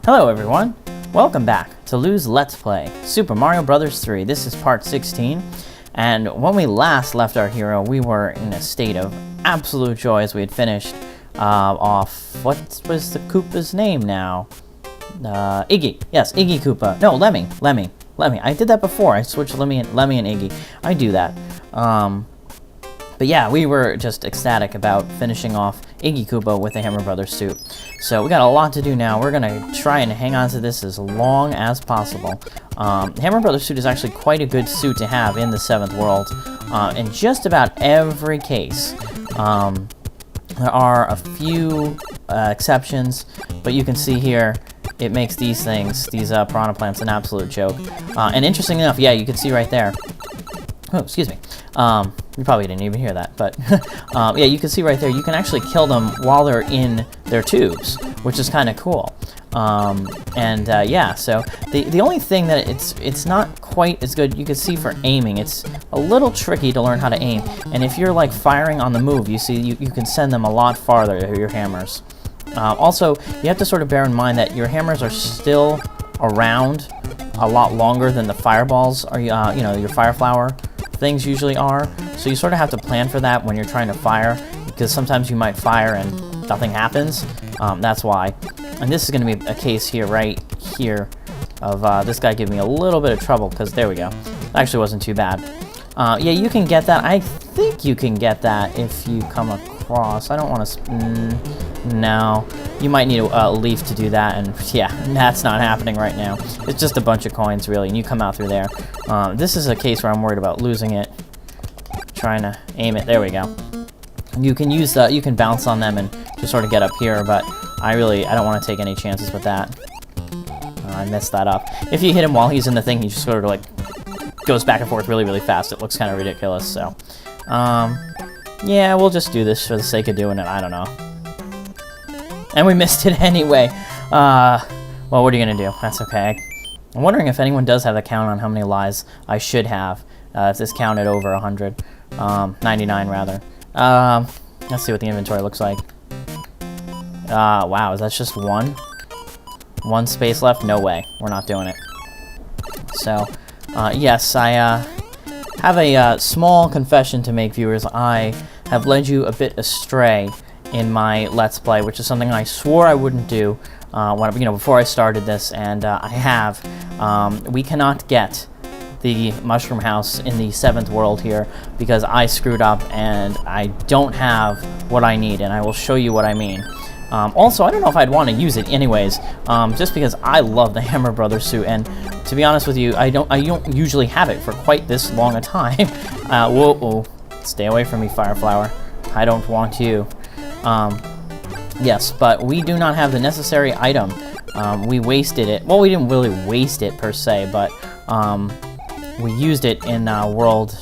Hello everyone, welcome back to Lou's Let's Play Super Mario Bros. 3. This is part 16, and when we last left our hero, we were in a state of absolute joy as we had finished off, what was the Koopa's name now? Iggy, yes, Iggy Koopa, no, Lemmy, I did that before, I switched Lemmy and Iggy, I do that, but yeah, we were just ecstatic about finishing off Iggy Koopa with the Hammer Brothers suit. So we got a lot to do now. We're going to try and hang on to this as long as possible. The Hammer Brothers suit is actually quite a good suit to have in the 7th world. In just about every case, there are a few exceptions, but you can see here, it makes these things, these piranha plants, an absolute joke. And interesting enough, yeah, you can see right there. Oh, excuse me. You probably didn't even hear that, but yeah, you can see right there, you can actually kill them while they're in their tubes, which is kind of cool. Yeah, so the only thing that it's not quite as good, you can see for aiming, it's a little tricky to learn how to aim, and if you're like firing on the move, you see you can send them a lot farther, your hammers. Also, you have to sort of bear in mind that your hammers are still around a lot longer than the fireballs are, you know, your fire flower things usually are, so you sort of have to plan for that when you're trying to fire, because sometimes you might fire and nothing happens. That's why. And this is going to be a case here, right here, of this guy giving me a little bit of trouble, because there we go. Actually wasn't too bad. Yeah, you can get that. I think you can get that if you come across. I don't want to... no. You might need a leaf to do that, and yeah, that's not happening right now. It's just a bunch of coins, really, and you come out through there. This is a case where I'm worried about losing it. Trying to aim it. There we go. You can use the... you can bounce on them and just sort of get up here, but I don't want to take any chances with that. I messed that up. If you hit him while he's in the thing, he just sort of like goes back and forth really, really fast. It looks kind of ridiculous, so... yeah, we'll just do this for the sake of doing it. I don't know. And we missed it anyway. Well, what are you going to do? That's okay. I'm wondering if anyone does have a count on how many lives I should have. If this counted over 100. 99, rather. Let's see what the inventory looks like. Wow, is that just one? One space left? No way. We're not doing it. So, yes, I have a small confession to make, viewers. I have led you a bit astray in my Let's Play, which is something I swore I wouldn't do before I started this, and I have. We cannot get the Mushroom House in the 7th world here because I screwed up and I don't have what I need, and I will show you what I mean. Also, I don't know if I'd want to use it anyways, just because I love the Hammer Brothers suit, and to be honest with you, I don't usually have it for quite this long a time. Whoa, stay away from me, Fire Flower. I don't want you. Yes, but we do not have the necessary item. We wasted it. Well, we didn't really waste it per se, but we used it in world...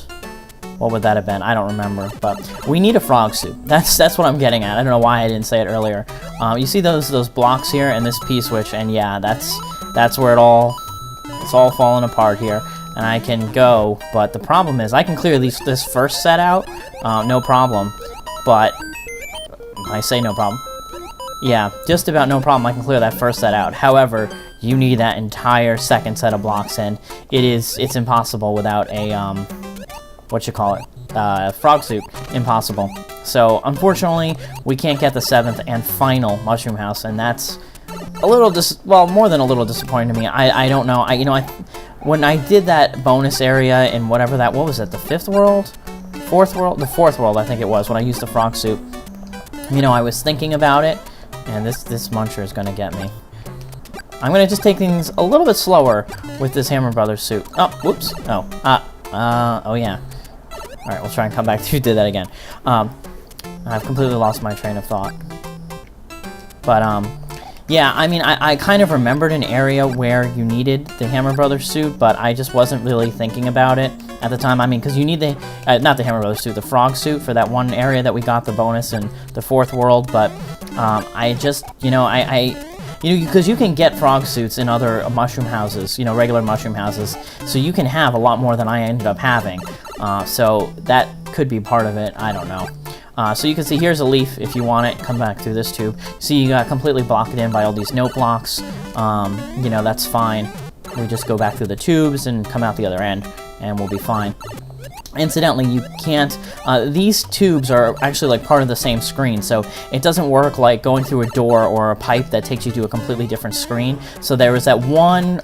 what would that have been? I don't remember, but we need a frog suit. That's what I'm getting at. I don't know why I didn't say it earlier. You see those blocks here and this P-switch, and yeah, that's where it's all falling apart here. And I can go, but the problem is I can clear this first set out, no problem, but... I say no problem. Yeah, just about no problem. I can clear that first set out. However, you need that entire second set of blocks, and it's impossible without a frog suit. Impossible. So unfortunately, we can't get the 7th and final Mushroom House, and that's a little more than a little disappointing to me. I don't know. When I did that bonus area in whatever that, what was it? The 5th world, 4th world, the 4th world, I think it was, when I used the frog suit. You know, I was thinking about it, and this muncher is going to get me. I'm going to just take things a little bit slower with this Hammer Brothers suit. Oh, whoops. Oh, oh yeah. Alright, we'll try and come back to do that again. I've completely lost my train of thought. But, yeah, I mean, I kind of remembered an area where you needed the Hammer Brothers suit, but I just wasn't really thinking about it at the time. I mean, because you need the, not the Hammer Brothers suit, the frog suit for that one area that we got the bonus in the 4th world, but I just, because you can get frog suits in other mushroom houses, regular mushroom houses, so you can have a lot more than I ended up having, so that could be part of it, I don't know. So you can see here's a leaf if you want it. Come back through this tube. See, you got completely blocked in by all these note blocks. You know, that's fine. We just go back through the tubes and come out the other end, and we'll be fine. Incidentally, you can't, these tubes are actually like part of the same screen, so it doesn't work like going through a door or a pipe that takes you to a completely different screen. So there was that one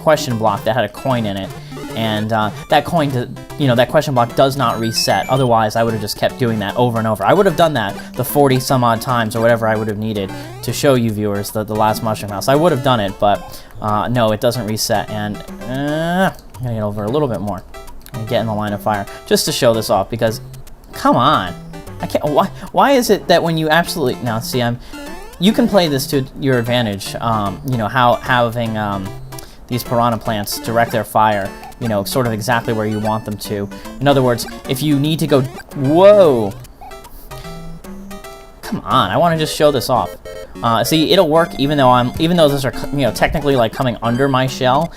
question block that had a coin in it, and that coin, that question block does not reset. Otherwise, I would have just kept doing that over and over. I would have done that the 40 some odd times or whatever I would have needed to show you viewers the last mushroom house. I would have done it, but no, it doesn't reset, and I'm gonna get over a little bit more and get in the line of fire just to show this off, because come on, I can't. Why is it that when you absolutely now see you can play this to your advantage, how having these piranha plants direct their fire, sort of exactly where you want them to. In other words, if you need to go, whoa, come on, I want to just show this off. See, it'll work even though those are technically like coming under my shell.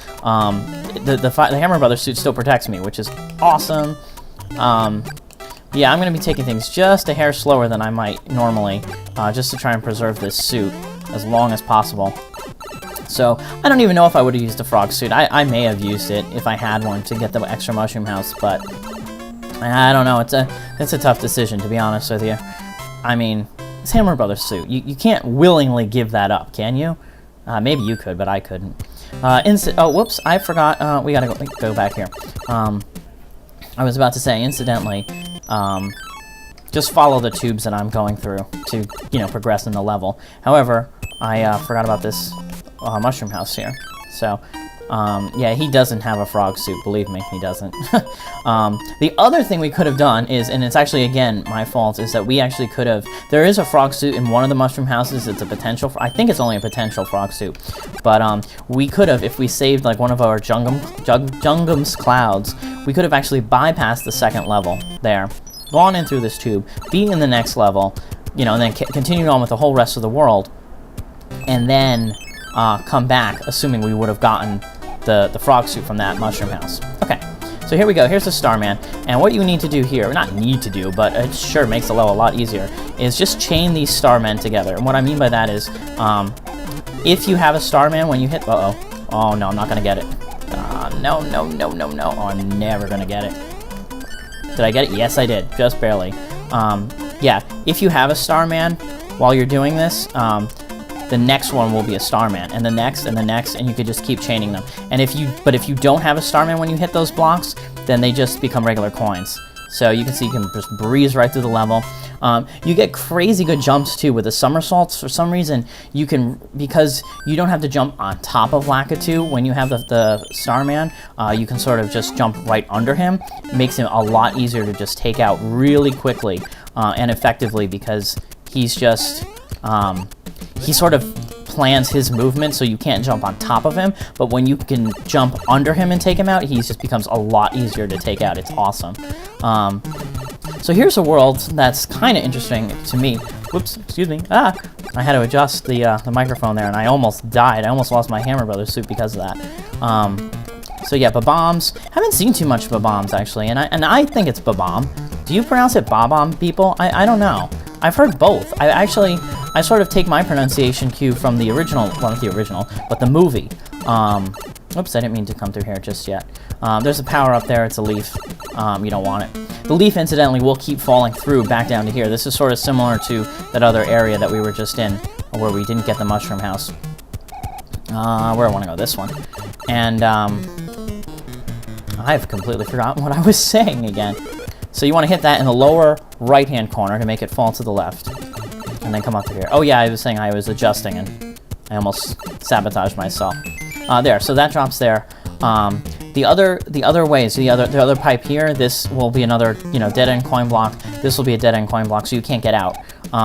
The Hammer Brothers suit still protects me, which is awesome. Yeah, I'm going to be taking things just a hair slower than I might normally, just to try and preserve this suit as long as possible. So, I don't even know if I would have used the frog suit. I may have used it if I had one to get the extra mushroom house, but I don't know. It's a tough decision, to be honest with you. I mean, it's Hammer Brothers suit. You can't willingly give that up, can you? Maybe you could, but I couldn't. Oh, whoops, I forgot. We gotta go back here. I was about to say, incidentally, just follow the tubes that I'm going through to, progress in the level. However, I forgot about this mushroom house here. So, yeah, he doesn't have a frog suit, believe me, he doesn't. The other thing we could have done is, and it's actually, again, my fault, is that we actually could have, there is a frog suit in one of the mushroom houses. It's a potential, I think it's only a potential frog suit, but we could have, if we saved like one of our Jungum's clouds, we could have actually bypassed the second level there, gone in through this tube, be in the next level, and then continued on with the whole rest of the world, and then come back, assuming we would have gotten the frog suit from that mushroom house. Okay, so here we go. Here's the Starman, and what you need to do here, not need to do, but it sure makes the level a lot easier, is just chain these Starmen together. And what I mean by that is, if you have a Starman, when you hit, oh no, I'm not gonna get it. No, oh, I'm never gonna get it. Did I get it? Yes, I did, just barely. Yeah, if you have a Starman while you're doing this, the next one will be a Starman, and the next, and you could just keep chaining them. And if you don't have a Starman when you hit those blocks, then they just become regular coins. So you can see you can just breeze right through the level. You get crazy good jumps too with the somersaults. For some reason, you can, because you don't have to jump on top of Lakitu when you have the Starman, you can sort of just jump right under him. It makes him a lot easier to just take out really quickly and effectively, because he's just, he sort of plans his movement so you can't jump on top of him, but when you can jump under him and take him out, he just becomes a lot easier to take out. It's awesome. So here's a world that's kind of interesting to me. Whoops, excuse me. I had to adjust the microphone there, and I almost died. I almost lost my Hammer Brothers suit because of that. So yeah, Bob-ombs. Haven't seen too much Bob-ombs, actually, and I think it's Bob-omb. Do you pronounce it Bob-omb, people? I don't know. I've heard both. I sort of take my pronunciation cue from the original, well, not the original, but the movie. Oops, I didn't mean to come through here just yet. There's a power up there, it's a leaf. You don't want it. The leaf, incidentally, will keep falling through back down to here. This is sort of similar to that other area that we were just in, where we didn't get the mushroom house. Where I want to go, this one. And, I've completely forgotten what I was saying again. So you want to hit that in the lower right-hand corner to make it fall to the left. And then come up to here. Oh yeah, I was saying I was adjusting, and I almost sabotaged myself. There, so that drops there. The other ways, the other pipe here, this will be another, dead-end coin block. This will be a dead-end coin block, so you can't get out.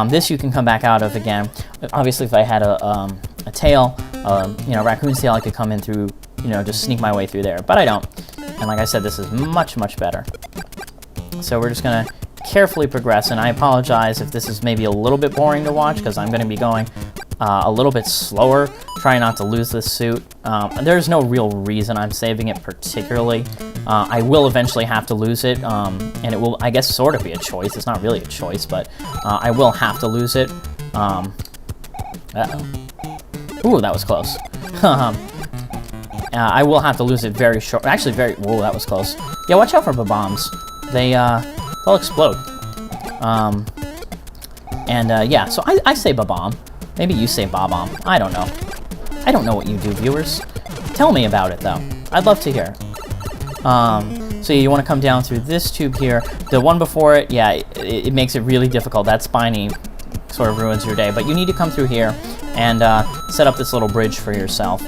This you can come back out of again. Obviously, if I had a tail, raccoon's tail, I could come in through, just sneak my way through there. But I don't. And like I said, this is much, much better. So we're just going to carefully progress, and I apologize if this is maybe a little bit boring to watch, because I'm going to be going a little bit slower, trying not to lose this suit. There's no real reason I'm saving it particularly. I will eventually have to lose it, and it will, I guess, sort of be a choice. It's not really a choice, but I will have to lose it. Ooh, that was close. I will have to lose it very short. Actually, whoa, that was close. Yeah, watch out for bombs. They'll explode. Yeah, so I say ba-bomb. Maybe you say ba-bomb. I don't know. I don't know what you do, viewers. Tell me about it, though. I'd love to hear. So you want to come down through this tube here. The one before it, yeah, it makes it really difficult. That spiny sort of ruins your day. But you need to come through here and set up this little bridge for yourself.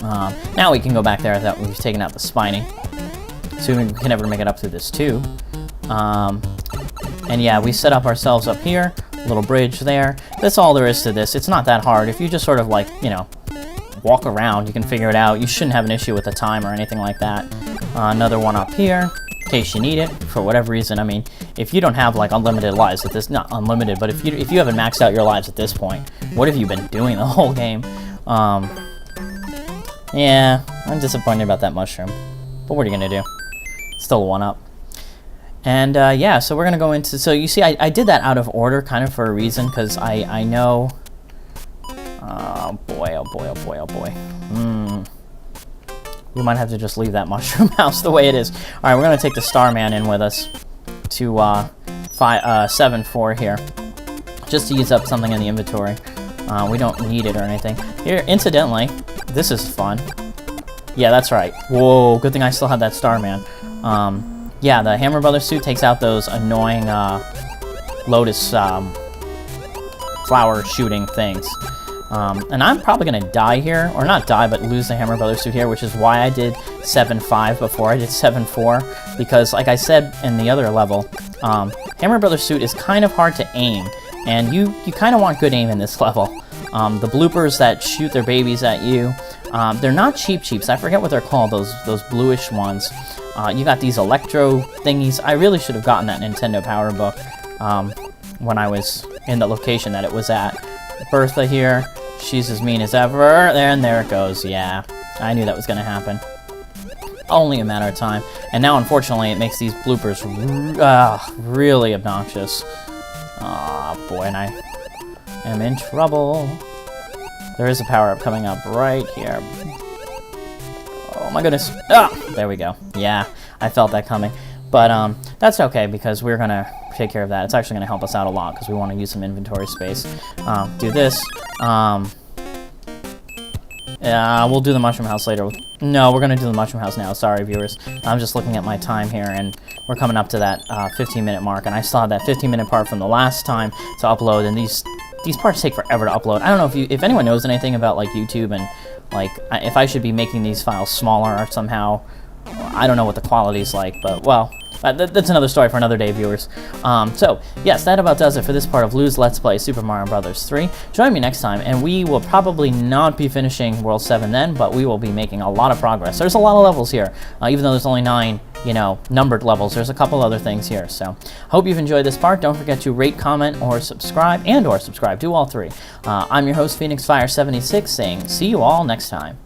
Now we can go back there that we've taken out the spiny. So we can never make it up through this tube. And yeah, we set up ourselves up here. Little bridge there. That's all there is to this. It's not that hard. If you just sort of like, you know, walk around, you can figure it out. You shouldn't have an issue with the time or anything like that. Another one up here, in case you need it, for whatever reason. I mean, if you don't have like unlimited lives at this, not unlimited, but if you haven't maxed out your lives at this point, what have you been doing the whole game? Yeah, I'm disappointed about that mushroom. But what are you gonna do? Still a 1-up. And yeah, so we're gonna go into, so you see I did that out of order kind of for a reason, because I know, oh boy, oh boy, oh boy, oh boy. We might have to just leave that mushroom house the way it is. Alright, we're gonna take the Starman in with us to 7-4 here, just to use up something in the inventory. We don't need it or anything. Here, incidentally, this is fun. Yeah, that's right. Whoa, good thing I still have that Starman. Yeah, the Hammer Brothers suit takes out those annoying lotus flower shooting things. And I'm probably going to die here, or not die, but lose the Hammer Brothers suit here, which is why I did 7-5 before I did 7-4, because like I said in the other level, Hammer Brothers suit is kind of hard to aim, and you kind of want good aim in this level. The bloopers that shoot their babies at you, they're not cheeps. I forget what they're called, those bluish ones. You got these electro thingies. I really should have gotten that Nintendo Power Book when I was in the location that it was at. Bertha here, she's as mean as ever. And there it goes. Yeah, I knew that was going to happen. Only a matter of time. And now, unfortunately, it makes these bloopers really obnoxious. Oh boy, and I am in trouble. There is a power-up coming up right here. Oh my goodness. Ah, there we go. Yeah, I felt that coming. But that's okay, because we're going to take care of that. It's actually going to help us out a lot, because we want to use some inventory space. Do this. Yeah, we'll do the Mushroom House later. No, we're going to do the Mushroom House now. Sorry, viewers. I'm just looking at my time here, and we're coming up to that 15-minute mark. And I still have that 15-minute part from the last time to upload, and these parts take forever to upload. I don't know if anyone knows anything about like YouTube and like if I should be making these files smaller or somehow. I don't know what the quality's like, but well, that's another story for another day, viewers. So yes, that about does it for this part of Lou's Let's Play Super Mario Bros. 3. Join me next time, and we will probably not be finishing World 7 then, but we will be making a lot of progress. There's a lot of levels here, even though there's only 9, numbered levels. There's a couple other things here. So hope you've enjoyed this part. Don't forget to rate, comment, or subscribe, do all 3. I'm your host, Phoenix Fire 76, saying see you all next time.